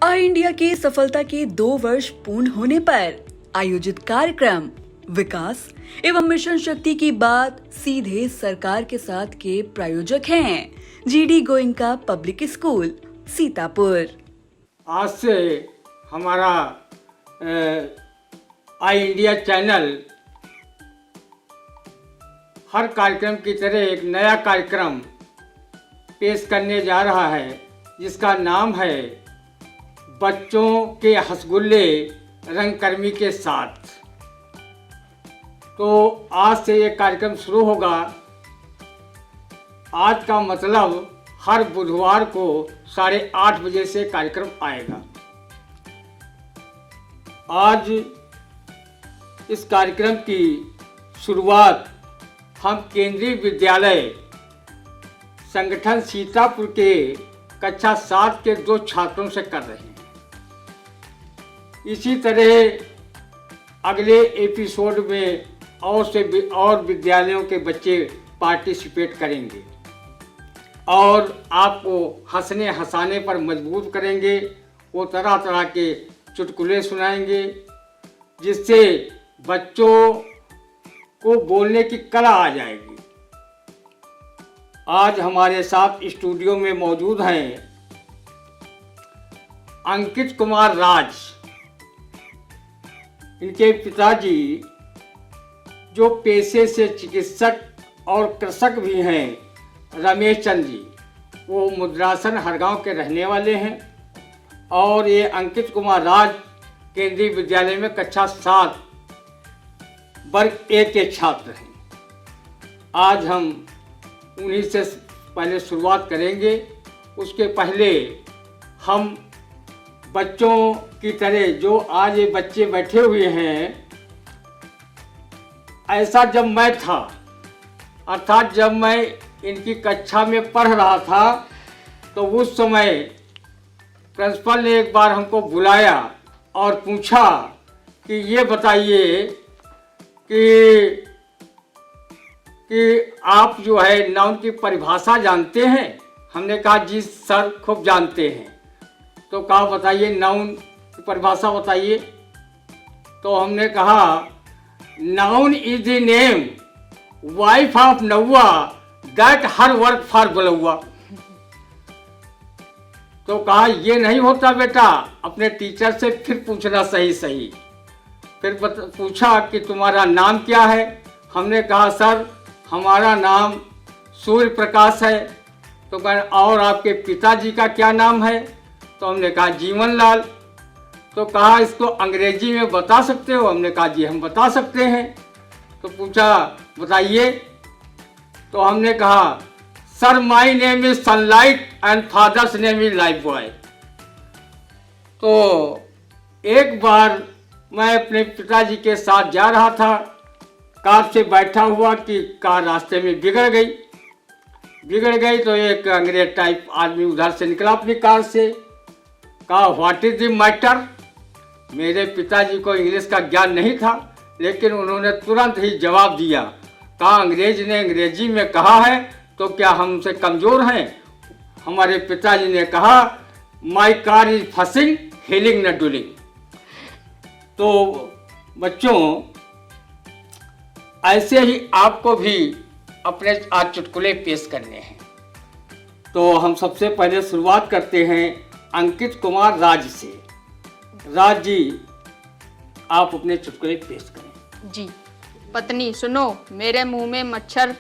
आई India की सफलता के 2 वर्ष पूर्ण होने पर आयोजित कार्यक्रम विकास एवं मिशन शक्ति की बात सीधे सरकार के साथ के प्रायोजक हैं GD Goenka public school Sitapur. आज से हमारा आई इंडिया चैनल हर कार्यक्रम की तरह एक नया कार्यक्रम पेश करने जा रहा है जिसका नाम है बच्चों के हंसगुल्ले रंगकर्मी के साथ। तो आज से ये कार्यक्रम शुरू होगा। आज का मतलब हर बुधवार को 8:30 बजे से कार्यक्रम आएगा। आज इस कार्यक्रम की शुरुआत हम केंद्रीय विद्यालय संगठन सीतापुर के कक्षा 7 के 2 छात्रों से कर रहे हैं। इसी तरह अगले एपिसोड में और विद्यालयों के बच्चे पार्टिसिपेट करेंगे और आपको हंसने हंसाने पर मजबूर करेंगे। वो तरह तरह के चुटकुले सुनाएंगे जिससे बच्चों को बोलने की कला आ जाएगी। आज हमारे साथ स्टूडियो में मौजूद हैं अंकित कुमार राज। इनके पिताजी जो पेशे से चिकित्सक और कृषक भी हैं, रमेश चंद्र जी, वो मुद्रासन हरगांव के रहने वाले हैं और ये अंकित कुमार राज केंद्रीय विद्यालय में कक्षा 7 वर्ग 1 के छात्र हैं। आज हम उन्हीं से पहले शुरुआत करेंगे। उसके पहले हम बच्चों की तरह जो आज ये बच्चे बैठे हुए हैं, ऐसा जब मैं था, अर्थात जब मैं इनकी कक्षा में पढ़ रहा था, तो उस समय प्रिंसिपल ने एक बार हमको बुलाया और पूछा कि ये बताइए कि आप जो है नाउन की परिभाषा जानते हैं। हमने कहा जी सर खूब जानते हैं। तो कहा बताइए नाउन की परिभाषा बताइए। तो हमने कहा noun is the name wife of नौवा दैट हर वर्क फॉर बलौआ। तो कहा ये नहीं होता बेटा, अपने टीचर से फिर पूछना सही। फिर पूछा कि तुम्हारा नाम क्या है। हमने कहा सर हमारा नाम सूर्य प्रकाश है। तो कहा और आपके पिताजी का क्या नाम है। तो हमने कहा जीवन लाल। तो कहा इसको अंग्रेजी में बता सकते हो। हमने कहा जी हम बता सकते हैं। तो पूछा बताइए। तो हमने कहा sir my name is sunlight and father's name is life boy. तो एक बार मैं अपने पिताजी के साथ जा रहा था, कार से बैठा हुआ कि कार रास्ते में बिगड़ गई। तो एक अंग्रेज टाइप आदमी उधर से निकला अपनी कार से। कहा व्हाट इज द मैटर। मेरे पिताजी को इंग्लिश का ज्ञान नहीं था, लेकिन उन्होंने तुरंत ही जवाब दिया। कहा अंग्रेज ने अंग्रेजी में कहा है तो क्या हमसे कमज़ोर हैं। हमारे पिताजी ने कहा my car is fussing healing न डूलिंग। तो बच्चों ऐसे ही आपको भी अपने आज चुटकुले पेश करने हैं। तो हम सबसे पहले शुरुआत करते हैं अंकित कुमार राज से। राज जी आप अपने चुटकुले पेश करें। जी। पत्नी सुनो, मेरे मुंह में मच्छर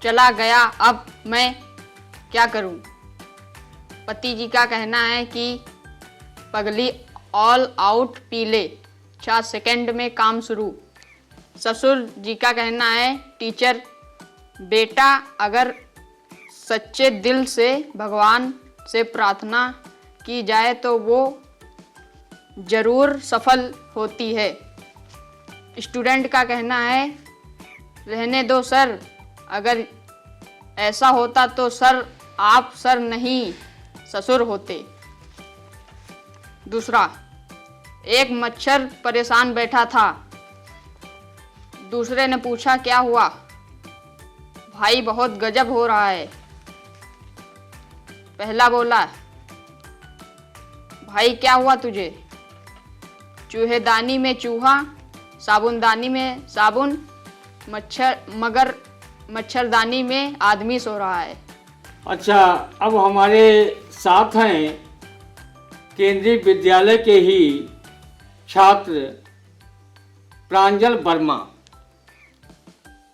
चला गया, अब मैं क्या करूं। पति जी का कहना है कि पगली ऑल आउट पी ले, 4 सेकंड में काम शुरू। ससुर जी का कहना है टीचर बेटा अगर सच्चे दिल से भगवान से प्रार्थना की जाए तो वो जरूर सफल होती है। स्टूडेंट का कहना है रहने दो सर, अगर ऐसा होता तो सर आप सर नहीं ससुर होते। दूसरा, एक मच्छर परेशान बैठा था। दूसरे ने पूछा क्या हुआ। भाई बहुत गजब हो रहा है। पहला बोला भाई क्या हुआ तुझे? चूहेदानी में चूहा, साबुनदानी में साबुन, मगर मच्छरदानी में आदमी सो रहा है। अच्छा, अब हमारे साथ हैं केंद्रीय विद्यालय के ही छात्र प्रांजल वर्मा।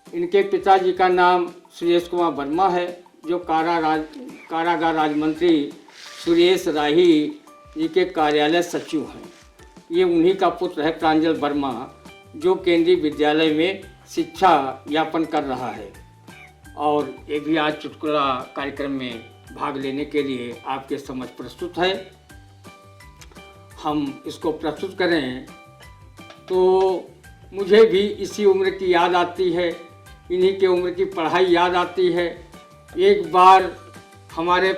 इनके पिताजी का नाम सुरेश कुमार वर्मा है, जो कारागार राज्य मंत्री सुरेश राही जी के कार्यालय सचिव हैं। ये उन्हीं का पुत्र है प्रांजल वर्मा, जो केंद्रीय विद्यालय में शिक्षा यापन कर रहा है। और ये भी आज चुटकुला कार्यक्रम में भाग लेने के लिए आपके समक्ष प्रस्तुत है। हम इसको प्रस्तुत करें तो मुझे भी इसी उम्र की याद आती है, इन्हीं के उम्र की पढ़ाई याद आती है। एक बार हमारे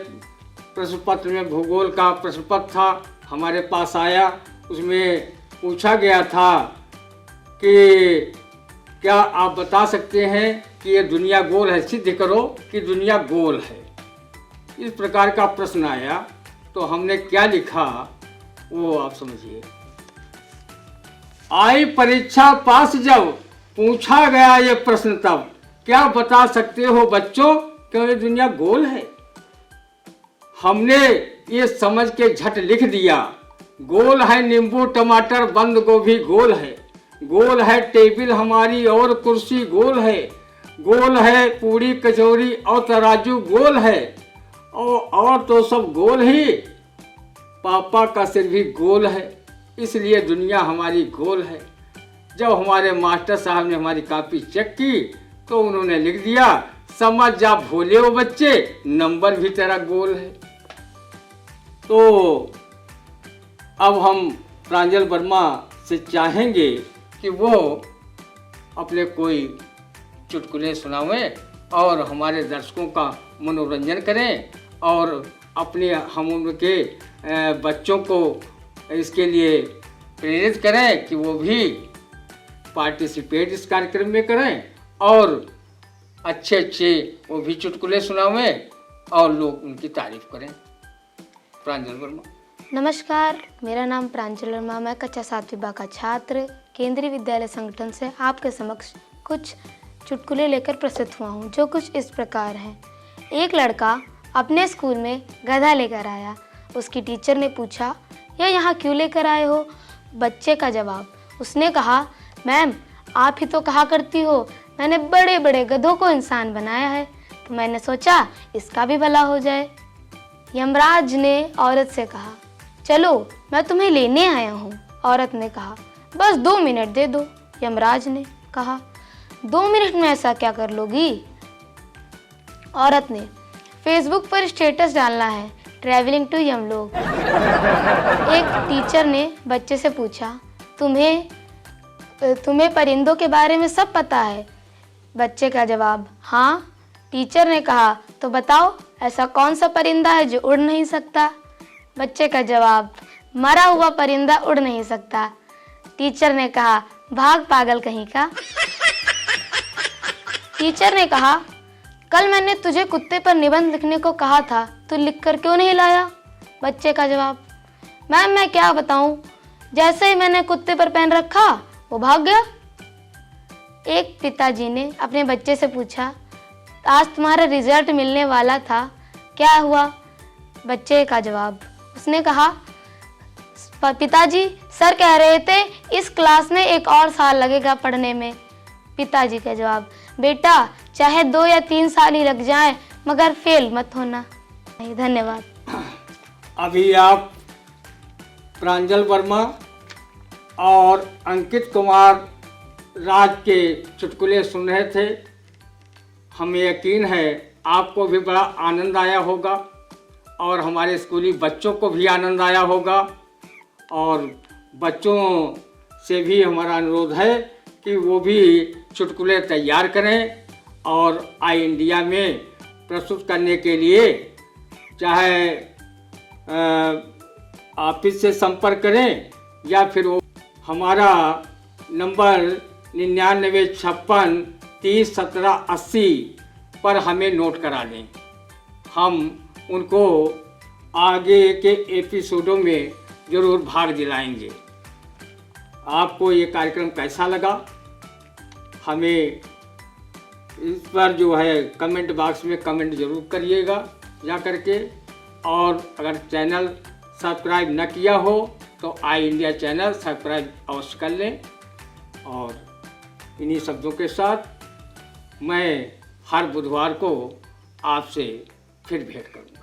प्रश्न पत्र में भूगोल का प्रश्न पत्र था, हमारे पास आया। उसमें पूछा गया था कि क्या आप बता सकते हैं कि ये दुनिया गोल है, सिद्ध करो कि दुनिया गोल है। इस प्रकार का प्रश्न आया तो हमने क्या लिखा वो आप समझिए। आई परीक्षा पास जब पूछा गया ये प्रश्न, तब क्या बता सकते हो बच्चों क्यों ये दुनिया गोल है। हमने ये समझ के झट लिख दिया, गोल है नींबू टमाटर बंद गोभी गोल है, गोल है टेबल हमारी और कुर्सी गोल है, गोल है पूरी कचौरी और तराजू गोल है, और तो सब गोल ही, पापा का सिर भी गोल है, इसलिए दुनिया हमारी गोल है। जब हमारे मास्टर साहब ने हमारी कॉपी चेक की तो उन्होंने लिख दिया, समझ जा भोले हो बच्चे, नंबर भी तेरा गोल है। तो अब हम प्रांजल वर्मा से चाहेंगे कि वो अपने कोई चुटकुले सुनावें और हमारे दर्शकों का मनोरंजन करें और अपने हम उम्र के बच्चों को इसके लिए प्रेरित करें कि वो भी पार्टिसिपेट इस कार्यक्रम में करें और अच्छे अच्छे वो भी चुटकुले सुनावें और लोग उनकी तारीफ करें। प्रांजल वर्मा। नमस्कार, मेरा नाम प्रांजल वर्मा, मैं कक्षा 7वीं बा का छात्र केंद्रीय विद्यालय संगठन से आपके समक्ष कुछ चुटकुले लेकर प्रस्तुत हुआ हूँ, जो कुछ इस प्रकार हैं। एक लड़का अपने स्कूल में गधा लेकर आया। उसकी टीचर ने पूछा, यह यहाँ क्यों लेकर आए हो? बच्चे का जवाब, उसने कहा, मैम आप ही तो कहा करती हो मैंने बड़े बड़े गधों को इंसान बनाया है, तो मैंने सोचा इसका भी भला हो जाए। यमराज ने औरत से कहा, चलो मैं तुम्हें लेने आया हूँ। औरत ने कहा, बस 2 मिनट दे दो। यमराज ने कहा, 2 मिनट में ऐसा क्या कर लोगी? औरत ने, फेसबुक पर स्टेटस डालना है, ट्रैवलिंग टू यमलोक। एक टीचर ने बच्चे से पूछा, तुम्हें परिंदों के बारे में सब पता है? बच्चे का जवाब, हाँ। टीचर ने कहा, तो बताओ ऐसा कौन सा परिंदा है जो उड़ नहीं सकता? बच्चे का जवाब, मरा हुआ परिंदा उड़ नहीं सकता। टीचर ने कहा, भाग पागल कहीं का। टीचर ने कहा, कल मैंने तुझे कुत्ते पर निबंध लिखने को कहा था, तू लिखकर क्यों नहीं लाया? बच्चे का जवाब, मैम मैं क्या बताऊं, जैसे ही मैंने कुत्ते पर पेन रखा वो भाग गया। एक पिताजी ने अपने बच्चे से पूछा, आज तुम्हारा रिजल्ट मिलने वाला था, क्या हुआ? बच्चे का जवाब, उसने कहा, पिताजी सर कह रहे थे इस क्लास में 1 और साल लगेगा पढ़ने में। पिताजी का जवाब, बेटा चाहे 2 या 3 साल ही लग जाए मगर फेल मत होना। धन्यवाद। अभी आप प्रांजल वर्मा और अंकित कुमार राज के चुटकुले सुन रहे थे। हमें यकीन है आपको भी बड़ा आनंद आया होगा और हमारे स्कूली बच्चों को भी आनंद आया होगा। और बच्चों से भी हमारा अनुरोध है कि वो भी चुटकुले तैयार करें और आई इंडिया में प्रस्तुत करने के लिए चाहे ऑफिस से संपर्क करें या फिर वो हमारा नंबर 9956301780 पर हमें नोट करा लें। हम उनको आगे के एपिसोडों में जरूर भाग दिलाएंगे। आपको ये कार्यक्रम कैसा लगा हमें इस पर जो है कमेंट बॉक्स में कमेंट जरूर करिएगा जा करके। और अगर चैनल सब्सक्राइब न किया हो तो आई इंडिया चैनल सब्सक्राइब अवश्य कर लें। और इन्हीं शब्दों के साथ मैं हर बुधवार को आपसे फिर भेंट करूँगा।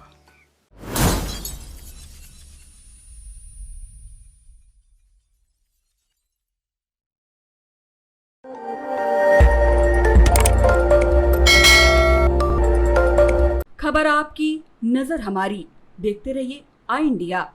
खबर आपकी, नजर हमारी। देखते रहिए आई इंडिया।